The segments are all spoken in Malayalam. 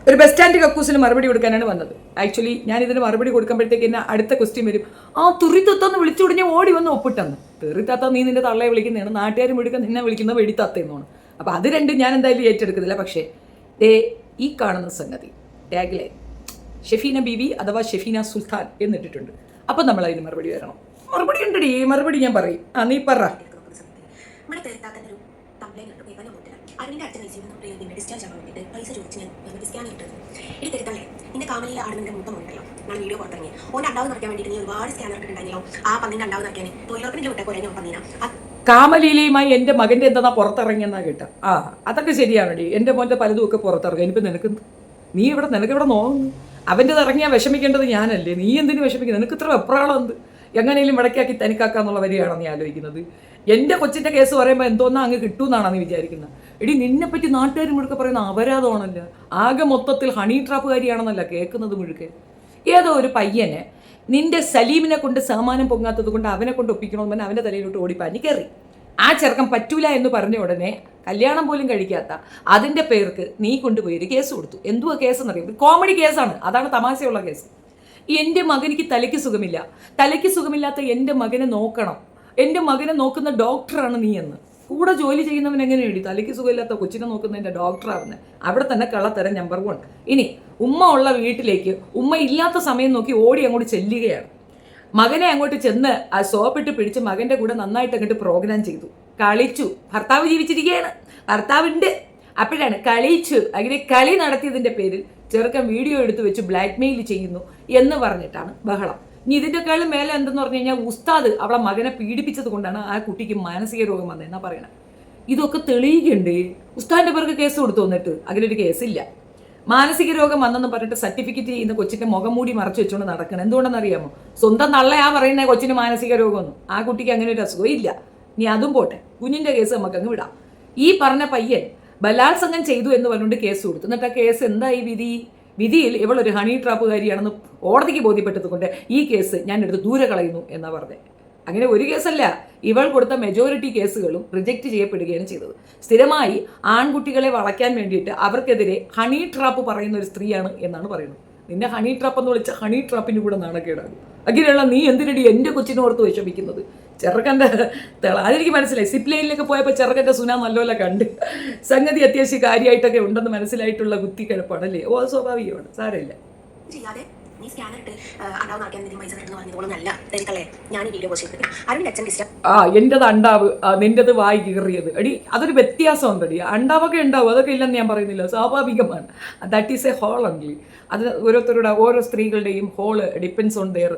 ഒരു ബസ് സ്റ്റാൻഡ് കക്കൂസിന് മറുപടി കൊടുക്കാനാണ് വന്നത്. ആക്ച്വലി ഞാൻ ഇതിന് മറുപടി കൊടുക്കുമ്പോഴത്തേക്ക് എന്നെ അടുത്ത ക്വസ്റ്റ്യൻ വരും, ആ തുറിത്തത്തൊന്ന് വിളിച്ചുകൊടുഞ്ഞ ഓടി വന്ന് ഒപ്പിട്ടെന്ന്. തെറിത്താത്ത നീ നിന്റെ തള്ളയെ വിളിക്കുന്നതാണ്, നാട്ടുകാർ മുഴുവൻ നിന്നെ വിളിക്കുന്ന വെടിത്താത്തയെന്നാണ്. അപ്പോൾ അത് രണ്ടും ഞാൻ എന്തായാലും ഏറ്റെടുക്കുന്നില്ല. പക്ഷേ ഈ കാണുന്ന സംഗതി ടാഗിലെ ഷെഫീന ബീവി അഥവാ ഷെഫീന സുൽത്താൻ എന്നിട്ടിട്ടുണ്ട്. അപ്പം നമ്മൾ അതിന് മറുപടി വരണം. മറുപടി ഉണ്ടടി, മറുപടി ഞാൻ പറയും. നീ പറ. കാമലീലയുമായി എൻ്റെ മകൻ്റെ എന്താ പുറത്തിറങ്ങിയെന്നാ കേട്ടോ. അതൊക്കെ ശരിയാണടി. എൻ്റെ മോൻ്റെ പലതും ഒക്കെ പുറത്തിറങ്ങി. ഇനിയിപ്പോൾ നിനക്കിവിടെ നോക്കുന്നു. അവൻ്റെ ഇറങ്ങിയാൽ വിഷമിക്കേണ്ടത് ഞാനല്ലേ? നീ എന്തിനു വിഷമിക്കുന്നത്? നിനക്ക് ഇത്ര വെപ്രാളം എന്ത്? എങ്ങനെയും മടക്കിയാക്കി തനിക്കാക്കാന്നുള്ള വരികയാണോ നീ ആലോചിക്കുന്നത്? എൻ്റെ കൊച്ചിൻ്റെ കേസ് പറയുമ്പോൾ എന്തോന്നാ അങ്ങ് കിട്ടുമെന്നാണ് നീ വിചാരിക്കുന്നത്? എടി നിന്നെപ്പറ്റി നാട്ടുകാർ മുഴുക്കെ പറയുന്ന അപരാധമാണല്ലോ. ആകെ മൊത്തത്തിൽ ഹണി ട്രാപ്പുകാരിയാണെന്നല്ല കേൾക്കുന്നത് മുഴുക്കെ. ഏതോ ഒരു പയ്യനെ നിന്റെ സലീമിനെ കൊണ്ട് സാമാനം പൊങ്ങാത്തത് കൊണ്ട് അവനെ കൊണ്ട് ഒപ്പിക്കണമെന്ന് അവൻ്റെ തലയിലോട്ട് ഓടിപ്പാഞ്ഞ് കയറി. ആ ചെറുക്കം പറ്റൂല എന്ന് പറഞ്ഞ ഉടനെ കല്യാണം പോലും കഴിക്കാത്ത അതിൻ്റെ പേർക്ക് നീ കൊണ്ടുപോയി ഒരു കേസ് കൊടുത്തു. എന്തുവാ കേസ് എന്നറിയാം? കോമഡി കേസാണ്. അതാണ് തമാശയുള്ള കേസ്. എൻ്റെ മകനിക്ക് തലയ്ക്ക് സുഖമില്ല. തലയ്ക്ക് സുഖമില്ലാത്ത എൻ്റെ മകനെ നോക്കണം. എൻ്റെ മകനെ നോക്കുന്ന ഡോക്ടറാണ് നീ എന്ന്. കൂടെ ജോലി ചെയ്യുന്നവൻ എങ്ങനെയാണ് തലയ്ക്ക് സുഖമില്ലാത്ത കൊച്ചിനെ നോക്കുന്നതിൻ്റെ ഡോക്ടറാവുന്നത്? അവിടെ തന്നെ കള്ളത്തരം നമ്പർ 1. ഇനി ഉമ്മ ഉള്ള വീട്ടിലേക്ക് ഉമ്മ ഇല്ലാത്ത സമയം നോക്കി ഓടി അങ്ങോട്ട് ചെല്ലുകയാണ്. മകനെ അങ്ങോട്ട് ചെന്ന് ആ സോപ്പിട്ട് പിടിച്ച് മകൻ്റെ കൂടെ നന്നായിട്ട് അങ്ങോട്ട് പ്രോഗ്രാം ചെയ്തു, കളിച്ചു. ഭർത്താവ് ജീവിച്ചിരിക്കുകയാണ്, ഭർത്താവിൻ്റെ. അപ്പോഴാണ് കളിച്ചു. അങ്ങനെ കളി നടത്തിയതിൻ്റെ പേരിൽ ചെറുക്കൻ വീഡിയോ എടുത്ത് വെച്ച് ബ്ലാക്ക് മെയിൽ ചെയ്യുന്നു എന്ന് പറഞ്ഞിട്ടാണ് ബഹളം. ഇനി ഇതിൻ്റെക്കാളും മേലെ എന്തെന്ന് പറഞ്ഞു കഴിഞ്ഞാൽ ഉസ്താദ് അവളെ മകനെ പീഡിപ്പിച്ചത് കൊണ്ടാണ് ആ കുട്ടിക്ക് മാനസിക രോഗം വന്നതെന്നാ പറയണം. ഇതൊക്കെ തെളിയിക്കണ്ടേ? ഉസ്താദിൻ്റെ പേർക്ക് കേസ് കൊടുത്തു വന്നിട്ട് അങ്ങനെ ഒരു കേസില്ല. മാനസിക രോഗം വന്നെന്ന് പറഞ്ഞിട്ട് സർട്ടിഫിക്കറ്റ് ചെയ്യുന്ന കൊച്ചിൻ്റെ മുഖം മൂടി മറച്ചു വെച്ചുകൊണ്ട് നടക്കണം. എന്തുകൊണ്ടെന്നറിയാമോ? സ്വന്തം തള്ളയാ പറയുന്നത് കൊച്ചിന് മാനസിക രോഗമൊന്നും. ആ കുട്ടിക്ക് അങ്ങനെ ഒരു അസുഖം ഇല്ല. ഇനി അതും പോട്ടെ, കുഞ്ഞിൻ്റെ കേസ് നമുക്ക് അങ്ങ് വിടാം. ഈ പറഞ്ഞ പയ്യൻ ബലാത്സംഗം ചെയ്തു എന്ന് പറഞ്ഞുകൊണ്ട് കേസ് കൊടുത്തു. എന്നിട്ട് ആ കേസ് എന്തായി? വിധിയിൽ ഇവളൊരു ഹണി ട്രാപ്പുകാരിയാണെന്ന് കോടതിക്ക് ബോധ്യപ്പെട്ടത് കൊണ്ട് ഈ കേസ് ഞാൻ എടുത്ത് ദൂരെ കളയുന്നു എന്നാ പറഞ്ഞത്. അങ്ങനെ ഒരു കേസല്ല, ഇവൾ കൊടുത്ത മെജോറിറ്റി കേസുകളും റിജക്റ്റ് ചെയ്യപ്പെടുകയാണ് ചെയ്തത്. സ്ഥിരമായി ആൺകുട്ടികളെ വളയ്ക്കാൻ വേണ്ടിയിട്ട് അവർക്കെതിരെ ഹണി ട്രാപ്പ് പറയുന്ന ഒരു സ്ത്രീയാണ് എന്നാണ് പറയുന്നത്. നിന്നെ ഹണി ട്രാപ്പ് എന്ന് വിളിച്ച ഹണി ട്രാപ്പിന് കൂടെ നാണക്കേടാകും. അങ്ങനെയുള്ള നീ എന്തിനടി എൻ്റെ കൊച്ചിനോർത്ത് വിഷമിക്കുന്നത്? ചെറുക്കൻ്റെ അതെനിക്ക് മനസ്സിലായി. സിപ്പ് ലൈനിലൊക്കെ പോയപ്പോൾ ചെറുക്കൻ്റെ സുന നല്ലപോലെ കണ്ട് സംഗതി അത്യാവശ്യം കാര്യമായിട്ടൊക്കെ ഉണ്ടെന്ന് മനസ്സിലായിട്ടുള്ള കുത്തിക്കിഴപ്പാണല്ലേ? അത് സ്വാഭാവികമാണ്, സാരമില്ല. എന്റേത് അണ്ടാവ്, നിന്റേത് വായി കീറിയത്. എടി അതൊരു വ്യത്യാസം ഉണ്ടടി. അണ്ടാവൊക്കെ ഉണ്ടാവും, അതൊക്കെ ഇല്ലെന്ന് ഞാൻ പറയുന്നില്ല, സ്വാഭാവികമാണ്. That is a whole only. അത് ഓരോരുത്തരുടെ ഓരോ സ്ത്രീകളുടെയും ഹോള് ഡിപ്പെൻസ് ഓൺ ദെയർ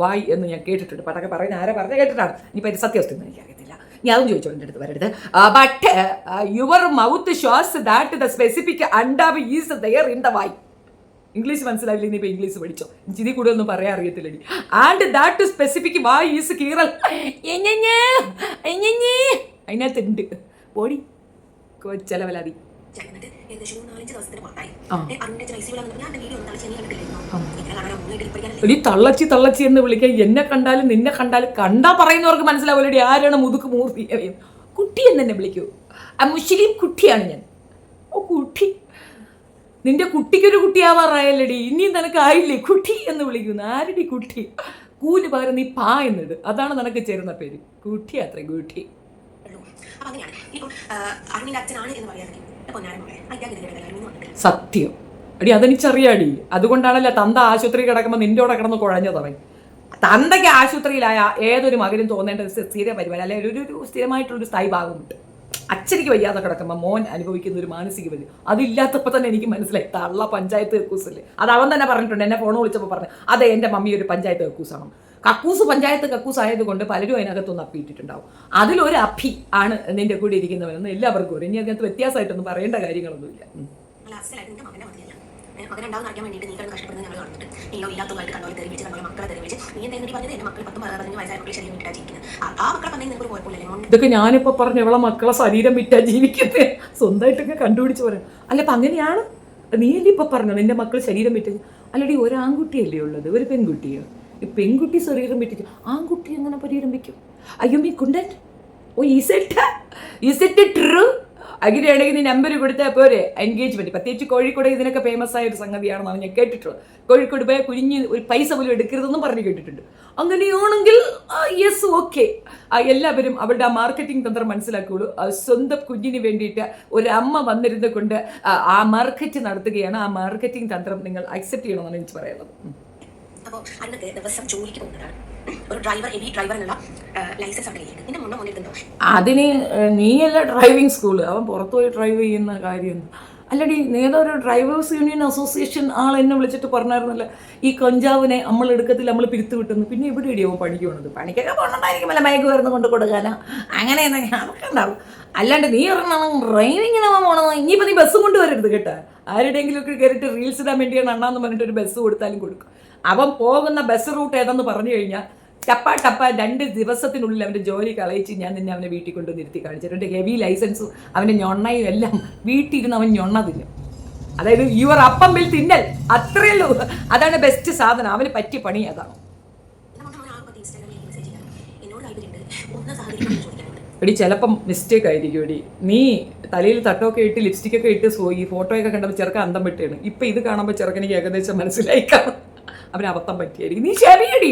വായ് എന്ന് ഞാൻ കേട്ടിട്ടുണ്ട്. പണ്ടൊക്കെ പറയുന്ന ആരെ പറഞ്ഞ കേട്ടിട്ടാണ്. ഇനിയിപ്പോൾ അതിൻ്റെ സത്യാവസ്ഥ ഒന്നും എനിക്കറിയത്തില്ല. ഞാൻ അതും ചോദിച്ചോ എൻ്റെ അടുത്ത് വരരുത്. But your mouth shows that the specific അണ്ടാവ് ഈസ് ദെയർ ഇൻ ദ വായ്. ഇംഗ്ലീഷ് മനസ്സിലാവില്ല, ഇനിയിപ്പോൾ ഇംഗ്ലീഷ് പഠിച്ചോ. ഇതിൽ കൂടുതലൊന്നും പറയാൻ അറിയത്തില്ലടി. ആൻഡ് ദാറ്റ് സ്പെസിഫിക് വായ് ഈസ് കീറൽ അതിനകത്തുണ്ട്. പോടി കൊച്ചലവലാതി. ഒരു തള്ളച്ചി എന്ന് വിളിക്കാൻ എന്നെ കണ്ടാലും നിന്നെ കണ്ടാലും കണ്ടാ പറയുന്നവർക്ക് മനസ്സിലാവില്ലടി ആരാണ് മുതുക്ക് മൂർത്തി. കുട്ടി എന്ന് തന്നെ വിളിക്കൂ. ആ മുസ്ലിം കുട്ടിയാണ് ഞാൻ. ഓ കുട്ടി, നിന്റെ കുട്ടിക്കൊരു കുട്ടിയാവാറായല്ലടി. ഇനിയും നിനക്ക് ആയില്ലേ കുട്ടി എന്ന് വിളിക്കുന്നു? ആരടി കുട്ടി? കൂല് പകരം നീ പാ എന്നിട്, അതാണ് നിനക്ക് ചേരുന്ന പേര്. കുട്ടി അത്ര കുട്ടി. സത്യം അടി, അതെനിക്കറിയാടി. അതുകൊണ്ടാണല്ലോ തന്ത ആശുപത്രി കിടക്കുമ്പോൾ നിന്റെ കിടന്ന് കുഴഞ്ഞതവൻ. തന്തയ്ക്ക് ആശുപത്രിയിലായ ഏതൊരു മകനും തോന്നേണ്ട സ്ഥിര പരിപാടി, അല്ലെങ്കിൽ ഒരു സ്ഥിരമായിട്ടുള്ളൊരു സ്ഥായി ഭാഗമുണ്ട്. അച്ഛനിക്ക് വയ്യാതെ കിടക്കുമ്പോൾ മോൻ അനുഭവിക്കുന്ന ഒരു മാനസിക വലി അതില്ലാത്തപ്പോൾ തന്നെ എനിക്ക് മനസ്സിലായി തള്ള പഞ്ചായത്ത് കക്കൂസല്ലേ. അത് അവൻ തന്നെ പറഞ്ഞിട്ടുണ്ട്. എന്നെ ഫോൺ വിളിച്ചപ്പോൾ പറഞ്ഞു, അതെ എൻ്റെ മമ്മി ഒരു പഞ്ചായത്ത് കക്കൂസാണ്. കക്കൂസ് പഞ്ചായത്ത് കക്കൂസ് ആയതുകൊണ്ട് പലരും അതിനകത്തൊന്ന് അപ്പിയിട്ടിട്ടുണ്ടാവും. അതിലൊരു അപ്പി ആണ് നിന്റെ കൂടെ ഇരിക്കുന്നവരെന്ന് എല്ലാവർക്കും അറിയാം. ഇനി അതിനകത്ത് വ്യത്യാസമായിട്ടൊന്നും പറയേണ്ട കാര്യങ്ങളൊന്നുമില്ല. ഇതൊക്കെ ഞാനിപ്പോ പറഞ്ഞു ഇവളെ മക്കളെ ശരീരം വിറ്റാ ജീവിക്കുന്നത് സ്വന്തമായിട്ടൊക്കെ കണ്ടുപിടിച്ച് പറയാം. അല്ല അപ്പൊ അങ്ങനെയാണ്. നീ അല്ലേ ഇപ്പൊ പറഞ്ഞു നിന്റെ മക്കൾ ശരീരം വിറ്റ? അല്ലടി ഒരു ആൺകുട്ടിയല്ലേ ഉള്ളത്, ഒരു പെൺകുട്ടിയോ? പെൺകുട്ടി ശരീരം വിറ്റിട്ട് ആൺകുട്ടി എങ്ങനെ ശരീരം വിൽക്കും? അയ്യോ മീ കുണ്ടൻ. Oh is it true? അങ്ങനെയാണെങ്കിൽ നീ നമ്പർ കൊടുത്താൽ പോരെ എൻഗേജ്മെന്റ്. പ്രത്യേകിച്ച് കോഴിക്കോട് ഇതിനൊക്കെ ഫേമസ് ആയ ഒരു സംഗതിയാണെന്നാണ് ഞാൻ കേട്ടിട്ടുള്ളത്. കോഴിക്കോട് പോയാൽ കുഞ്ഞ് ഒരു പൈസ പോലും എടുക്കരുതെന്നും പറഞ്ഞ് കേട്ടിട്ടുണ്ട്. അങ്ങനെയാണെങ്കിൽ യെസ്, ഓക്കെ. എല്ലാവരും അവളുടെ ആ മാർക്കറ്റിംഗ് തന്ത്രം മനസ്സിലാക്കുകയുള്ളൂ. സ്വന്തം കുഞ്ഞിന് വേണ്ടിയിട്ട് ഒരു അമ്മ വന്നിരുന്നത് കൊണ്ട് ആ മാർക്കറ്റ് നടത്തുകയാണ്. ആ മാർക്കറ്റിംഗ് തന്ത്രം നിങ്ങൾ അക്സെപ്റ്റ് ചെയ്യണമെന്നാണ് എനിക്ക് പറയാനുള്ളത്. അപ്പോൾ അന്നത്തെ ദിവസം ജോലിക്ക് പോകുന്നതാണ്. ഒരു ഡ്രൈവർ, ഹെവി ഡ്രൈവർ എന്നുള്ള ലൈസൻസ് അവിടെ ഇരിക്കും. നിന്റെ മുന്നേ വന്നിട്ടുണ്ടോ? അതിന് നീയല്ല ഡ്രൈവിംഗ് സ്കൂള്, അവൻ പുറത്തുപോയി ഡ്രൈവ് ചെയ്യുന്ന കാര്യം. അല്ലടി, നേതാവ് ഡ്രൈവേഴ്സ് യൂണിയൻ അസോസിയേഷൻ ആൾ എന്നെ വിളിച്ചിട്ട് പറഞ്ഞായിരുന്നല്ല, ഈ കഞ്ചാവിനെ നമ്മൾ എടുക്കത്തിൽ നമ്മൾ പിരുത്ത് വിട്ടുന്നു. പിന്നെ ഇവിടെ ഇടിയാവും പണിക്ക് പോകണത്. പണിക്കൊക്കെ പോകണുണ്ടായിരിക്കും, വല്ല മയക്ക് വരുന്ന കൊണ്ട് കൊടുക്കാനോ അങ്ങനെ എന്തെങ്കിലും അതൊക്കെ ഉണ്ടാവും. അല്ലാണ്ട് നീ പറഞ്ഞാൽ ഡ്രൈവിങ്ങിന് പോകണമെന്ന് ഇനിയിപ്പോൾ നീ ബസ് കൊണ്ടുവരരുത് കേട്ടോ. ആരുടെയെങ്കിലും ഒക്കെ കയറിയിട്ട് റീൽസ് ഇടാൻ വേണ്ടിയാണ് അണ്ണാന്ന് പറഞ്ഞിട്ട് ഒരു ബസ് കൊടുത്താലും കൊടുക്കും. അവൻ പോകുന്ന ബസ് റൂട്ട് ഏതെന്ന് പറഞ്ഞു കഴിഞ്ഞാൽ ടപ്പ 2 ദിവസത്തിനുള്ളിൽ അവൻ്റെ ജോലി കളയിച്ച് ഞാൻ നിന്നെ അവനെ വീട്ടിൽ കൊണ്ട് നിർത്തി കാണിച്ചിട്ടുണ്ട്. ഹെവി ലൈസൻസും അവൻ്റെ ഞൊണ്ണയും എല്ലാം വീട്ടിലിരുന്ന് അവൻ ഞൊണ്ണ തിന്നും. അതായത് യുവർ അപ്പം ബിൽ തിന്നൽ, അത്രയല്ലോ. അതാണ് ബെസ്റ്റ് സാധനം. അവന് പറ്റിയ പണി അതാണ്. എടി ചിലപ്പം മിസ്റ്റേക്ക് ആയിരിക്കും എടി. നീ തലയിൽ തട്ടമൊക്കെ ഇട്ട് ലിപ്സ്റ്റിക്കൊക്കെ ഇട്ട് ഈ ഫോട്ടോയൊക്കെ കണ്ടപ്പോൾ ചെറുക്കൻ അന്തം വിട്ടാണ്. ഇപ്പം ഇത് കാണുമ്പോൾ ചെറുക്കനിക്ക് ഏകദേശം മനസ്സിലായി കാണും അവന് അബദ്ധം പറ്റിയായിരിക്കും. നീ ശരിയടി,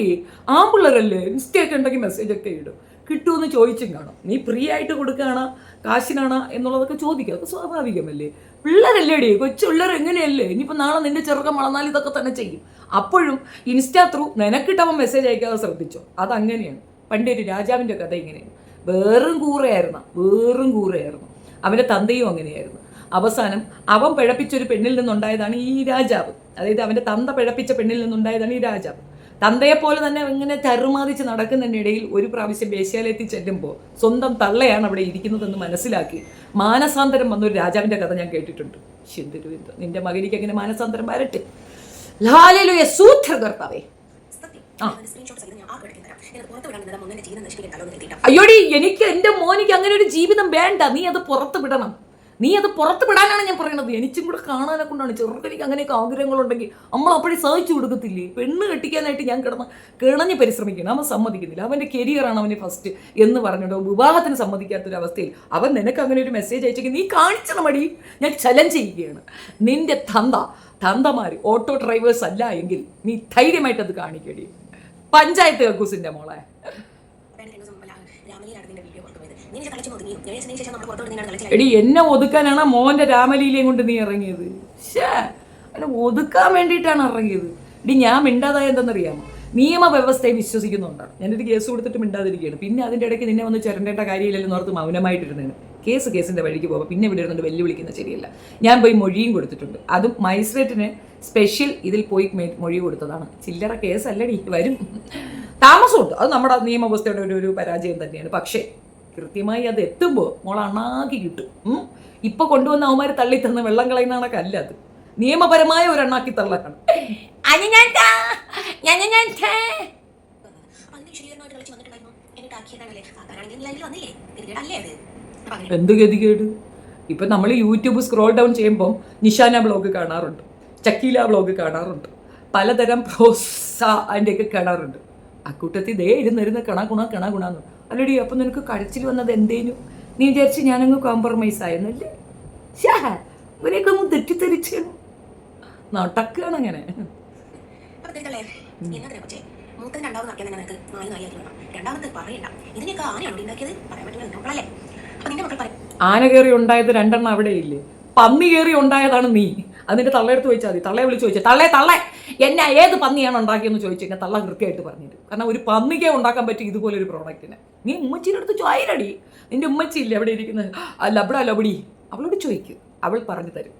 ആമ്പിള്ളേരല്ലേ, മിസ്റ്റേക്ക് ഉണ്ടെങ്കിൽ മെസ്സേജൊക്കെ ഇടും, കിട്ടുമെന്ന് ചോദിച്ചും കാണും. നീ ഫ്രീ ആയിട്ട് കൊടുക്കുകയാണോ കാശിനാണോ എന്നുള്ളതൊക്കെ ചോദിക്കുക, അതൊക്കെ സ്വാഭാവികമല്ലേ. പിള്ളേരല്ലേടി, കൊച്ചു പിള്ളേർ എങ്ങനെയല്ലേ. ഇനിയിപ്പോൾ നാളെ നിന്റെ ചെറുക്കം വളർന്നാൽ ഇതൊക്കെ തന്നെ ചെയ്യും. അപ്പോഴും ഇൻസ്റ്റാ ത്രൂ നിനക്കിട്ടവൻ മെസ്സേജ് അയക്കാതെ ശ്രദ്ധിച്ചോ. അതങ്ങനെയാണ്. പണ്ടേ ഒരു രാജാവിൻ്റെ കഥ ഇങ്ങനെയാണ്. വേറും കൂറയായിരുന്നു. അവൻ്റെ തന്തയും അങ്ങനെയായിരുന്നു. അവസാനം അവൻ പിഴപ്പിച്ചൊരു പെണ്ണിൽ നിന്നുണ്ടായതാണ് ഈ രാജാവ്. അതായത് അവൻ്റെ തന്ത പിഴപ്പിച്ച പെണ്ണിൽ നിന്നുണ്ടായതാണ് ഈ രാജാവ്. തന്തയെപ്പോലെ തന്നെ ഇങ്ങനെ ചറുമാതിച്ച് നടക്കുന്നതിനിടയിൽ ഒരു പ്രാവശ്യം വേശ്യാലയത്തിൽ ചെല്ലുമ്പോൾ സ്വന്തം തള്ളയാണ് അവിടെ ഇരിക്കുന്നതെന്ന് മനസ്സിലാക്കി മാനസാന്തരം വന്നൊരു രാജാവിൻ്റെ കഥ ഞാൻ കേട്ടിട്ടുണ്ട്. നിന്റെ മകനിക്ക് എങ്ങനെ മാനസാന്തരം വരട്ടെ. ലാലലുയ സൂത്രകർത്താവേ. അയ്യോടി, എനിക്ക് എൻ്റെ മോനിക്ക് അങ്ങനെ ഒരു ജീവിതം വേണ്ട. നീ അത് പുറത്ത് വിടണം. നീ അത് പുറത്ത് വിടാനാണ് ഞാൻ പറയുന്നത്. എനിക്കും കൂടെ കാണാനെ കൊണ്ടാണ്. ചെറുക്കനിക്ക് അങ്ങനെയൊക്കെ ആഗ്രഹങ്ങളുണ്ടെങ്കിൽ നമ്മൾ അപ്പോഴേ സാധിച്ചു കൊടുക്കത്തില്ലേ. പെണ്ണ് കെട്ടിക്കാനായിട്ട് ഞാൻ കിണഞ്ഞ് പരിശ്രമിക്കണം. അവൻ സമ്മതിക്കുന്നില്ല. അവൻ്റെ കരിയറാണ് അവന് ഫസ്റ്റ് എന്ന് പറഞ്ഞിട്ടോ വിവാഹത്തിന് സമ്മതിക്കാത്തൊരവസ്ഥയിൽ അവൻ നിനക്ക് അങ്ങനെ ഒരു മെസ്സേജ് അയച്ചെങ്കിൽ നീ കാണിച്ചണ മടി. ഞാൻ ചലഞ്ച് ചെയ്യുകയാണ്. നിന്റെ തന്തമാർ ഓട്ടോ ഡ്രൈവേഴ്സ് അല്ല എങ്കിൽ നീ ധൈര്യമായിട്ടത് കാണിക്കേണ്ടി. പഞ്ചായത്ത് കക്കൂസിൻ്റെ മോളെ. എടി, എന്നെ ഒതുക്കാനാണ് മോൻ്റെ രാമലീലയും കൊണ്ട് നീ ഇറങ്ങിയത്. എന്നെ ഒതുക്കാൻ വേണ്ടിയിട്ടാണ് ഇറങ്ങിയത്. എടി, ഞാൻ മിണ്ടാതായ എന്തെന്നറിയാമോ? നിയമവ്യവസ്ഥയെ വിശ്വസിക്കുന്നുണ്ടാണ്. ഞാനൊരു കേസ് കൊടുത്തിട്ട് മിണ്ടാതിരിക്കുകയാണ്. പിന്നെ അതിൻ്റെ ഇടയ്ക്ക് നിന്നെ വന്ന് ചിരണ്ടേണ്ട കാര്യമില്ലെന്ന് ഓർത്ത് മൗനമായിട്ടിരുന്നതിന് കേസിൻ്റെ വഴിക്ക് പോകുമ്പോൾ പിന്നെ ഇവിടെ ഇരുന്നുകൊണ്ട് വെല്ലുവിളിക്കുന്നത് ശരിയല്ല. ഞാൻ പോയി മൊഴിയും കൊടുത്തിട്ടുണ്ട്. അതും മജിസ്ട്രേറ്റിന് സ്പെഷ്യൽ ഇതിൽ പോയി മൊഴി കൊടുത്തതാണ്. ചില്ലറ കേസല്ലടി, വരും, താമസമുണ്ട്. അത് നമ്മുടെ നിയമവ്യവസ്ഥയുടെ ഒരു പരാജയം തന്നെയാണ്. പക്ഷേ കൃത്യമായി അത് എത്തുമ്പോൾ മോൾ അണ്ണാക്കി കിട്ടും. ഇപ്പൊ കൊണ്ടുവന്ന അവന്മാർ തള്ളി തന്ന വെള്ളം കളയുന്ന കണക്ക് അല്ല അത്. നിയമപരമായ ഒരു അണ്ണാക്കി തള്ളക്കാണ്. എന്ത് ഗതികേട്. ഇപ്പൊ നമ്മൾ യൂട്യൂബ് സ്ക്രോൾ ഡൗൺ ചെയ്യുമ്പോൾ നിഷാന ബ്ലോഗ് കാണാറുണ്ട്, ചക്കീല ബ്ലോഗ് കാണാറുണ്ട്, പലതരം പ്രോസ അതിൻ്റെയൊക്കെ കാണാറുണ്ട്. അക്കൂട്ടത്തിൽ ദേ ഇരുന്നിരുന്ന് കണാകുണാന്ന്. അല്ലടി, അപ്പം നിനക്ക് കരച്ചിൽ വന്നത് എന്തേനു? നീ വിചാരിച്ച് ഞാനങ്ങ് കോംപ്രമൈസ് ആയെന്നല്ലേ? ഇവരെയൊക്കെ ഒന്ന് തെറ്റിദ്ധരിച്ചു നടക്കുകയാണ് അങ്ങനെ. ആന കയറി ഉണ്ടായത് 2 എണ്ണം അവിടെ ഇല്ലേ? പന്നി കയറി ഉണ്ടായതാണ് നീ. അതിന്റെ തള്ളയെടുത്ത് ചോദിച്ചാൽ മതി. തള്ളയെ വിളിച്ച് ചോദിച്ചാൽ തള്ളേ എന്നെ ഏത് പന്നിയാണ് ഉണ്ടാക്കിയെന്ന് ചോദിച്ചെങ്കിൽ തള്ള കൃത്യമായിട്ട് പറഞ്ഞിട്ട്. കാരണം ഒരു പന്നിക്കേ ഉണ്ടാക്കാൻ പറ്റും ഇതുപോലെ ഒരു പ്രോഡക്റ്റിന്. നീ ഉമ്മച്ചീൻ്റെ അടുത്ത് ചോയരടി. നിന്റെ ഉമ്മച്ചി ഇല്ലേ അവിടെ ഇരിക്കുന്നത്, ലബടി, അവളോട് ചോദിക്കും, അവൾ പറഞ്ഞു തരും.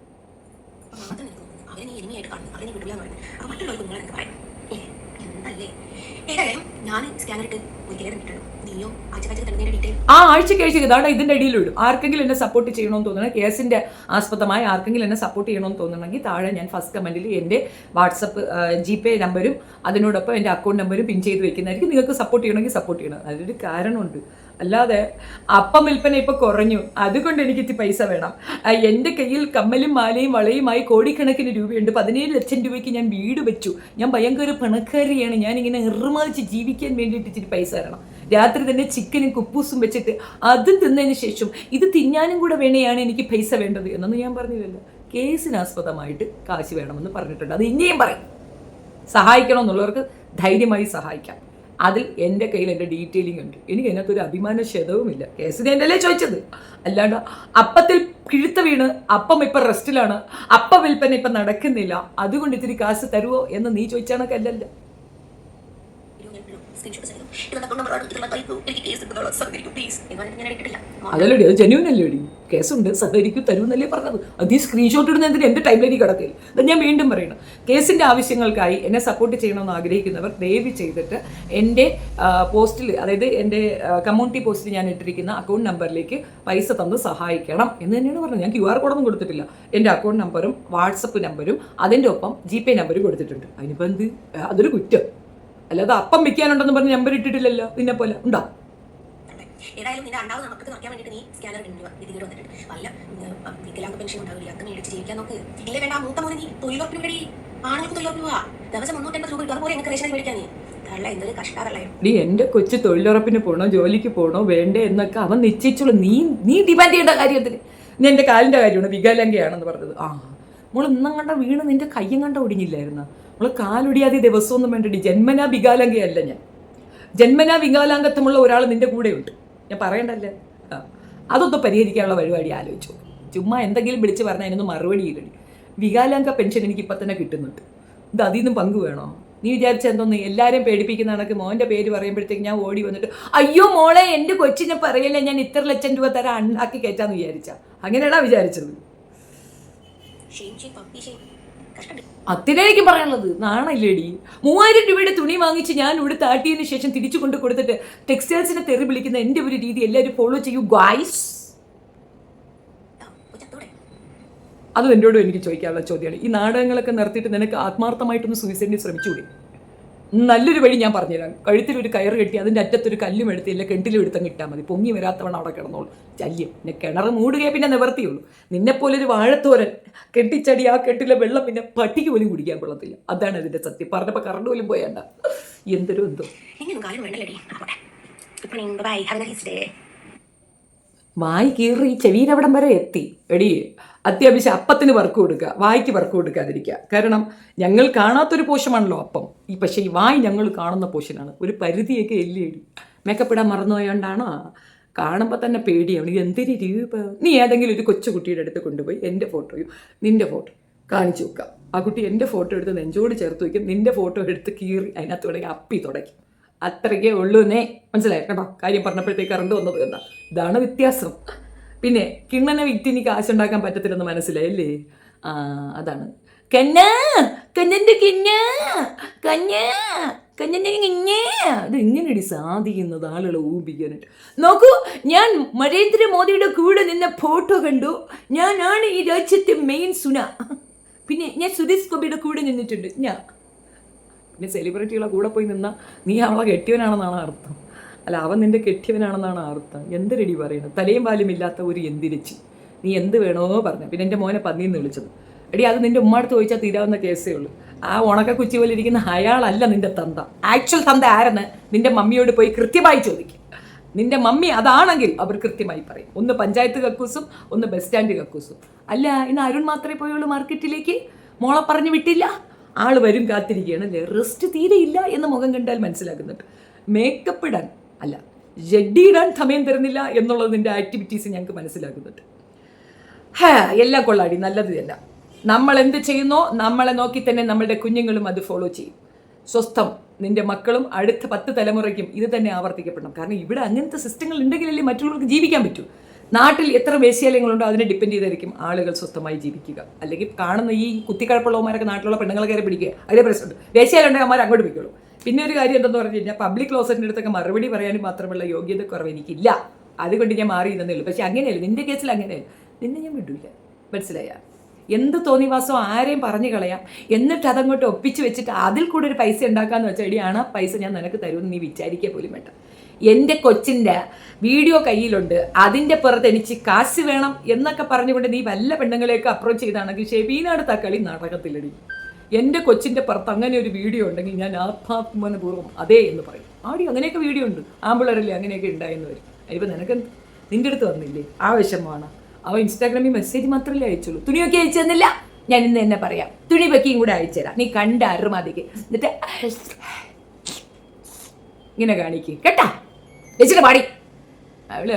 ആഴ്ചയ്ക്ക് ഇതാണ് ഇതിൻ്റെ ഇടയിൽ വിടും. ആർക്കെങ്കിലും എന്നെ സപ്പോർട്ട് ചെയ്യണമെന്ന് തോന്നുന്നത്, കേസിൻ്റെ ആസ്പദമായി ആർക്കെങ്കിലും എന്നെ സപ്പോർട്ട് ചെയ്യണമെന്ന് തോന്നുന്നുണ്ടെങ്കിൽ താഴെ ഞാൻ ഫസ്റ്റ് കമൻറ്റിൽ എൻ്റെ വാട്സപ്പ് GPay നമ്പരും അതിനോടൊപ്പം എൻ്റെ അക്കൗണ്ട് നമ്പരും പിൻ ചെയ്ത് വെക്കുന്നതായിരിക്കും. നിങ്ങൾക്ക് സപ്പോർട്ട് ചെയ്യണമെങ്കിൽ സപ്പോർട്ട് ചെയ്യണം. അതിലൊരു കാരണമുണ്ട്. അല്ലാതെ അപ്പം വിൽപ്പന ഇപ്പോൾ കുറഞ്ഞു അതുകൊണ്ട് എനിക്ക് പൈസ വേണം, എൻ്റെ കയ്യിൽ കമ്മലും മാലയും വളയുമായി കോടിക്കണക്കിന് രൂപയുണ്ട്, 17 ലക്ഷം രൂപയ്ക്ക് ഞാൻ വീട് വെച്ചു, ഞാൻ ഭയങ്കര പണക്കാരിയാണ്, ഞാനിങ്ങനെ ഇറുമാതിച്ച് ജീവിക്കാൻ വേണ്ടിയിട്ട് ഇച്ചിരി പൈസ തരണം രാത്രി തന്നെ ചിക്കനും കുപ്പൂസും വെച്ചിട്ട് അതും തിന്നതിന് ശേഷം ഇത് തിന്നാനും കൂടെ വേണേയാണ് എനിക്ക് പൈസ വേണ്ടത് എന്നൊന്നും ഞാൻ പറഞ്ഞില്ലല്ലോ. കേസിനാസ്പദമായിട്ട് കാശ് വേണമെന്ന് പറഞ്ഞിട്ടുണ്ട്. അത് ഇനിയും പറയും. സഹായിക്കണമെന്നുള്ളവർക്ക് ധൈര്യമായി സഹായിക്കാം. അതിൽ എൻ്റെ കയ്യിൽ എൻ്റെ ഡീറ്റെയിലിംഗ് ഉണ്ട്. എനിക്ക് അതിനകത്തൊരു അഭിമാന ക്ഷതവുമില്ല. കേസിന് എന്നല്ലേ ചോദിച്ചത്, അല്ലാണ്ട് അപ്പത്തിൽ കിഴുത്ത വീണ് അപ്പം ഇപ്പം റെസ്റ്റിലാണ്, അപ്പം വിൽപ്പന ഇപ്പം നടക്കുന്നില്ല, അതുകൊണ്ട് ഇത്തിരി കാശ് തരുമോ എന്ന് നീ ചോദിച്ചാണക്കല്ലല്ലോ. അതല്ലടി, അത് ജെന്യൂൻ അല്ലേടി. കേസുണ്ട്, സഹകരിക്കൂ, തരൂന്നല്ലേ പറഞ്ഞത്. അത് ഈ സ്ക്രീൻഷോട്ട് ഇടുന്ന എന്തിന് എൻ്റെ ടൈമിലേക്ക് കിടക്കില്ല. അത് ഞാൻ വീണ്ടും പറയണം. കേസിൻ്റെ ആവശ്യങ്ങൾക്കായി എന്നെ സപ്പോർട്ട് ചെയ്യണമെന്ന് ആഗ്രഹിക്കുന്നവർ ദയവ് ചെയ്തിട്ട് എൻ്റെ പോസ്റ്റിൽ, അതായത് എൻ്റെ കമ്മ്യൂണിറ്റി പോസ്റ്റിൽ ഞാൻ ഇട്ടിരിക്കുന്ന അക്കൗണ്ട് നമ്പറിലേക്ക് പൈസ തന്ന് സഹായിക്കണം എന്ന് തന്നെയാണ് പറഞ്ഞത്. ഞാൻ QR കോഡൊന്നും കൊടുത്തിട്ടില്ല. എൻ്റെ അക്കൗണ്ട് നമ്പറും വാട്സപ്പ് നമ്പരും അതിൻ്റെ ഒപ്പം GPay നമ്പരും കൊടുത്തിട്ടുണ്ട്. അതിനിപ്പോൾ എന്ത്, അതൊരു കുറ്റം. അല്ലാതെ അപ്പം വിൽക്കാനുണ്ടെന്ന് പറഞ്ഞ് നമ്പർ ഇട്ടിട്ടില്ലല്ലോ. നിന്നെ പോലെ ഉണ്ടാ. ഏതായാലും നിന്റെ രണ്ടാമത് നമുക്ക് നോക്കാൻ വേണ്ടിയിട്ട് നീ സ്കാനർ ഇതിൽ വന്നിട്ടുണ്ട്. വല്ല വികലാംഗ പെൻഷൻ ഉണ്ടാവില്ല, അത് മേടിച്ച് ജീവിക്കാൻ നോക്ക്. ഇല്ലേ വേണ്ട, മൂത്ത മോനെ നീ തൊഴിലുറപ്പിന് വേണ്ടി ആണുങ്ങൾക്ക് തൊഴിലുറപ്പ് പോവാ. ദിവസം 350 രൂപ കിട്ടും. അതുപോലെ എനിക്ക് റേഷൻ മേടിക്കാൻ നീ എന്തൊരു കഷ്ടമല്ലേ. നീ എൻ്റെ കൊച്ചു തൊഴിലുറപ്പിന് പോകണോ ജോലിക്ക് പോകണോ വേണ്ടേ എന്നൊക്കെ അവൻ നിശ്ചയിച്ചോളൂ. നീ ഡിമാൻഡ് ചെയ്യേണ്ട കാര്യത്തിന്. നീ എൻ്റെ കാലിൻ്റെ കാര്യമാണ് വികലാംഗയാണെന്ന് പറഞ്ഞത്. മോൾ ഇന്നും കണ്ട വീണ് നിന്റെ കയ്യും കണ്ട ഒടിഞ്ഞില്ലായിരുന്നു. നമ്മൾ കാലൊടിയാതെ ദിവസമൊന്നും വേണ്ടടി. ജന്മനാ വികലാംഗയല്ല ഞാൻ. ജന്മനാ വികലാംഗത്വമുള്ള ഒരാൾ നിന്റെ കൂടെയുണ്ട്. ഞാൻ പറയണ്ടല്ലേ. അതൊന്നും പരിഹരിക്കാനുള്ള പരിപാടി ആലോചിച്ചു. ചുമ്മാ എന്തെങ്കിലും വിളിച്ച് പറഞ്ഞാൽ അതിനൊന്നും മറുപടി ഇല്ലടി. വികലാംഗ പെൻഷൻ എനിക്ക് ഇപ്പം തന്നെ കിട്ടുന്നുണ്ട്. ഇത് അതിൽ നിന്നും പങ്ക് വേണോ? നീ വിചാരിച്ച എന്തോന്ന് എല്ലാവരും പേടിപ്പിക്കുന്ന കണക്ക് മോൻ്റെ പേര് പറയുമ്പോഴത്തേക്ക് ഞാൻ ഓടി വന്നിട്ട് അയ്യോ മോളെ എൻ്റെ കൊച്ചിനെ പറയല്ലേ ഞാൻ ഇത്ര ലക്ഷം രൂപ തരാൻ ഉണ്ടാക്കി കയറ്റാന്ന് വിചാരിച്ച. അങ്ങനെയാണോ വിചാരിച്ചത്? അതിനായിരിക്കും പറയാനുള്ളത്. നാണല്ലേടി. 3000 രൂപയുടെ തുണി വാങ്ങിച്ച് ഞാൻ ഇവിടെ താട്ടിയതിന് ശേഷം തിരിച്ചു കൊണ്ട് കൊടുത്തിട്ട് ടെക്സ്റ്റൈൽസിനെ തെറി വിളിക്കുന്ന എൻ്റെ ഒരു രീതി എല്ലാവരും ഫോളോ ചെയ്യൂ ഗായ്സ്. അതും എന്നോടും എനിക്ക് ചോദിക്കാനുള്ള ചോദ്യമാണ്. ഈ നാടകങ്ങളൊക്കെ നിർത്തിയിട്ട് നിനക്ക് ആത്മാർത്ഥമായിട്ടൊന്ന് സൂയിസൈഡിന് ശ്രമിച്ചുകൂടി? നല്ലൊരു വഴി ഞാൻ പറഞ്ഞുതരാം. കഴുത്തിലൊരു കയറ് കെട്ടി അതിൻ്റെ അറ്റത്തൊരു കല്ലും എടുത്ത് ഇല്ല കിണറ്റിലും എടുത്തങ്ങ് ഇട്ടാൽ മതി. പൊങ്ങി വരാത്തവണ്ണം അവിടെ കിടന്നോളൂ. ശല്യം. പിന്നെ കിണർ മൂടുകയെ പിന്നെ നിവർത്തിയുള്ളൂ. നിന്നെപ്പോലൊരു വാഴത്തോരൻ കെട്ടിച്ചടി ആ കെട്ടിലെ വെള്ളം പിന്നെ പട്ടിക്ക് പോലും കുടിക്കാൻ കൊള്ളത്തില്ല. അതാണ് അതിൻ്റെ സത്യം. പറഞ്ഞപ്പോൾ കറണ്ട് പോലും പോയണ്ട. എന്തൊരു എന്തോ വായി കീറി ചെവിയിലവിടം വരെ എത്തി. എടി അത്യാവശ്യം അപ്പത്തിന് വർക്ക് കൊടുക്കുക, വായിക്ക് വർക്ക് കൊടുക്കാതിരിക്കുക. കാരണം ഞങ്ങൾ കാണാത്തൊരു പോഷമാണല്ലോ അപ്പം. പക്ഷേ ഈ വായി ഞങ്ങൾ കാണുന്ന പോഷനാണ്. ഒരു പരിധിയൊക്കെ എല്ലേടി. മേക്കപ്പ് ഇടാൻ മറന്നുപോയോണ്ടാണോ? കാണുമ്പോൾ തന്നെ പേടിയാണ്. ഇത് എന്തൊരു രൂപ. നീ ഏതെങ്കിലും ഒരു കൊച്ചുകുട്ടിയുടെ അടുത്ത് കൊണ്ടുപോയി എൻ്റെ ഫോട്ടോയും നിൻ്റെ ഫോട്ടോ കാണിച്ചു വെക്കാം. ആ കുട്ടി എൻ്റെ ഫോട്ടോ എടുത്ത് നെഞ്ചോട് ചേർത്ത് വയ്ക്കും. നിൻ്റെ ഫോട്ടോ എടുത്ത് കീറി അതിനകത്ത് തുടങ്ങി അപ്പി തുടയ്ക്കും. അത്രയ്ക്കേ ഉള്ളൂന്നേ. മനസ്സിലായി കേട്ടോ? കാര്യം പറഞ്ഞപ്പോഴത്തേക്ക് കറണ്ട് വന്നത് എന്താ? ഇതാണ് വ്യത്യാസം. പിന്നെ കിണ്ണനെ വിറ്റിനി കാശുണ്ടാക്കാൻ പറ്റത്തില്ലെന്ന് മനസ്സിലായല്ലേ? അതാണ് കഞ്ഞൻ്റെ അത് ഇങ്ങനെയടി സാധിക്കുന്നത് ആളുകളെ ഊപിക്കാനായിട്ട്. നോക്കൂ, ഞാൻ നരേന്ദ്രമോദിയുടെ കൂടെ നിന്ന ഫോട്ടോ കണ്ടു. ഞാനാണ് ഈ രാജ്യത്തെ മെയിൻ സുന. പിന്നെ ഞാൻ സുരേഷ് ഗോപിയുടെ കൂടെ നിന്നിട്ടുണ്ട്. പിന്നെ സെലിബ്രിറ്റികളെ കൂടെ പോയി നിന്നാൽ നീ അവളെ കെട്ടിയവനാണെന്നാണ് അർത്ഥം. അല്ല, അവൻ നിൻ്റെ കെട്ടിയവനാണെന്നാണ് അർത്ഥം. എന്തൊരടി പറയുന്നത്? തലയും പാലും ഇല്ലാത്ത ഒരു എന്തിരച്ചി. നീ എന്ത് വേണോ പറഞ്ഞു. പിന്നെ എൻ്റെ മോനെ പന്നീന്ന് വിളിച്ചത്. എടി അത് നിൻ്റെ ഉമ്മടുത്ത് ചോദിച്ചാൽ തീരാവുന്ന കേസേ ഉള്ളൂ. ആ ഉണക്ക കുച്ചി പോലെ ഇരിക്കുന്ന അയാളല്ല നിൻ്റെ തന്ത. ആക്ച്വൽ തന്ത ആരെന്ന് നിൻ്റെ മമ്മിയോട് പോയി കൃത്യമായി ചോദിക്കും. നിൻ്റെ മമ്മി അതാണെങ്കിൽ അവർ കൃത്യമായി പറയും. ഒന്ന് പഞ്ചായത്ത് കക്കൂസും ഒന്ന് ബസ് സ്റ്റാൻഡ് കക്കൂസും. അല്ല, ഇന്ന് അരുൺ മാത്രമേ പോയുള്ളൂ മാർക്കറ്റിലേക്ക്. മോളെ പറഞ്ഞു വിട്ടില്ല. ആൾ വരും കാത്തിരിക്കുകയാണ് അല്ലേ? റെസ്റ്റ് തീരെയില്ല എന്ന് മുഖം കണ്ടാൽ മനസ്സിലാക്കുന്നുണ്ട്. മേക്കപ്പ് ഇടാൻ അല്ല, ജഡ്ഡി ഇടാൻ സമയം തരുന്നില്ല എന്നുള്ളത് നിൻ്റെ ആക്ടിവിറ്റീസ് ഞങ്ങൾക്ക് മനസ്സിലാക്കുന്നുണ്ട്. എല്ലാം കൊള്ളാടി, നല്ലത് തന്നെ. നമ്മൾ എന്ത് ചെയ്യുന്നോ നമ്മളെ നോക്കി തന്നെ നമ്മളുടെ കുഞ്ഞുങ്ങളും അത് ഫോളോ ചെയ്യും. സ്വസ്ഥം. നിൻ്റെ മക്കളും അടുത്ത 10 തലമുറയ്ക്കും ഇത് തന്നെ ആവർത്തിക്കപ്പെടണം. കാരണം ഇവിടെ അങ്ങനത്തെ സിസ്റ്റങ്ങൾ ഉണ്ടെങ്കിലല്ലേ മറ്റുള്ളവർക്ക് ജീവിക്കാൻ പറ്റൂ. നാട്ടിൽ എത്ര വേശ്യാലയങ്ങളുണ്ടോ അതിനെ ഡിപ്പെൻഡ് ചെയ്തായിരിക്കും ആളുകൾ സ്വസ്ഥമായി ജീവിക്കുക. അല്ലെങ്കിൽ കാണുന്ന ഈ കുത്തിക്കഴപ്പുള്ളവന്മാരൊക്കെ നാട്ടിലുള്ള പെണ്ണുങ്ങളെ കയറി പിടിക്കുക. അതിലെ പ്രശ്നമുണ്ട്. വേശ്യാലയം ഉണ്ടെങ്കിൽ അവന്മാർ അങ്ങോട്ട് പിടിക്കുള്ളൂ. പിന്നെ ഒരു കാര്യം എന്തെന്ന് പറഞ്ഞു കഴിഞ്ഞാൽ പബ്ലിക് ക്ലോസറ്റിൻ്റെ അടുത്തൊക്കെ മറുപടി പറയാനും മാത്രമുള്ള യോഗ്യത കുറവ് എനിക്കില്ല. അതുകൊണ്ട് ഞാൻ മാറി ഇന്നേ ഉള്ളൂ. പക്ഷെ അങ്ങനെയല്ല, നിൻ്റെ കേസിൽ അങ്ങനെയല്ല. നിന്നെ ഞാൻ വിടില്ല. മനസ്സിലായ? എന്ത് തോന്നിവാസം ആരെയും പറഞ്ഞു കളയാം. എന്നിട്ട് അതങ്ങോട്ട് ഒപ്പിച്ച് വെച്ചിട്ട് അതിൽ കൂടെ ഒരു പൈസ ഉണ്ടാക്കാമെന്ന് വെച്ചാൽ എടിയാണ് ആ പൈസ ഞാൻ നിനക്ക് തരുമെന്ന് നീ വിചാരിക്കുക പോലും വേണ്ട. എൻ്റെ കൊച്ചിൻ്റെ വീഡിയോ കയ്യിലുണ്ട്, അതിൻ്റെ പുറത്ത് എനിക്ക് കാശ് വേണം എന്നൊക്കെ പറഞ്ഞുകൊണ്ട് നീ വല്ല പെണ്ണുങ്ങളെയൊക്കെ അപ്രോച്ച് ചെയ്താണെങ്കിൽ ഷെബീനാട് തക്കളി നടക്കത്തില്ലടി. എൻ്റെ കൊച്ചിൻ്റെ പുറത്ത് അങ്ങനെ ഒരു വീഡിയോ ഉണ്ടെങ്കിൽ ഞാൻ ആത്മാഭിമാനപൂർവ്വം അതേ എന്ന് പറയും. ആടി അങ്ങനെയൊക്കെ വീഡിയോ ഉണ്ട്, ആമ്പിള്ളേരല്ലേ അങ്ങനെയൊക്കെ ഉണ്ടായെന്ന് വരും. അതിപ്പോൾ നിനക്ക് നിൻ്റെ അടുത്ത് വന്നില്ലേ ആ വിഷമമാണ്. അവൻ ഇൻസ്റ്റാഗ്രാമിൽ മെസ്സേജ് മാത്രമല്ലേ അയച്ചുള്ളൂ, തുണിയൊക്കെ അയച്ചു തന്നില്ല. ഞാൻ ഇന്ന് തന്നെ പറയാം, തുണി വെക്കിയും കൂടെ അയച്ചുതരാം, നീ കണ്ട അറുമതിക്ക്. എന്നിട്ട് ഇങ്ങനെ കാണിക്കും കേട്ടാ, വെച്ചിട്ട് പാടി അവളെ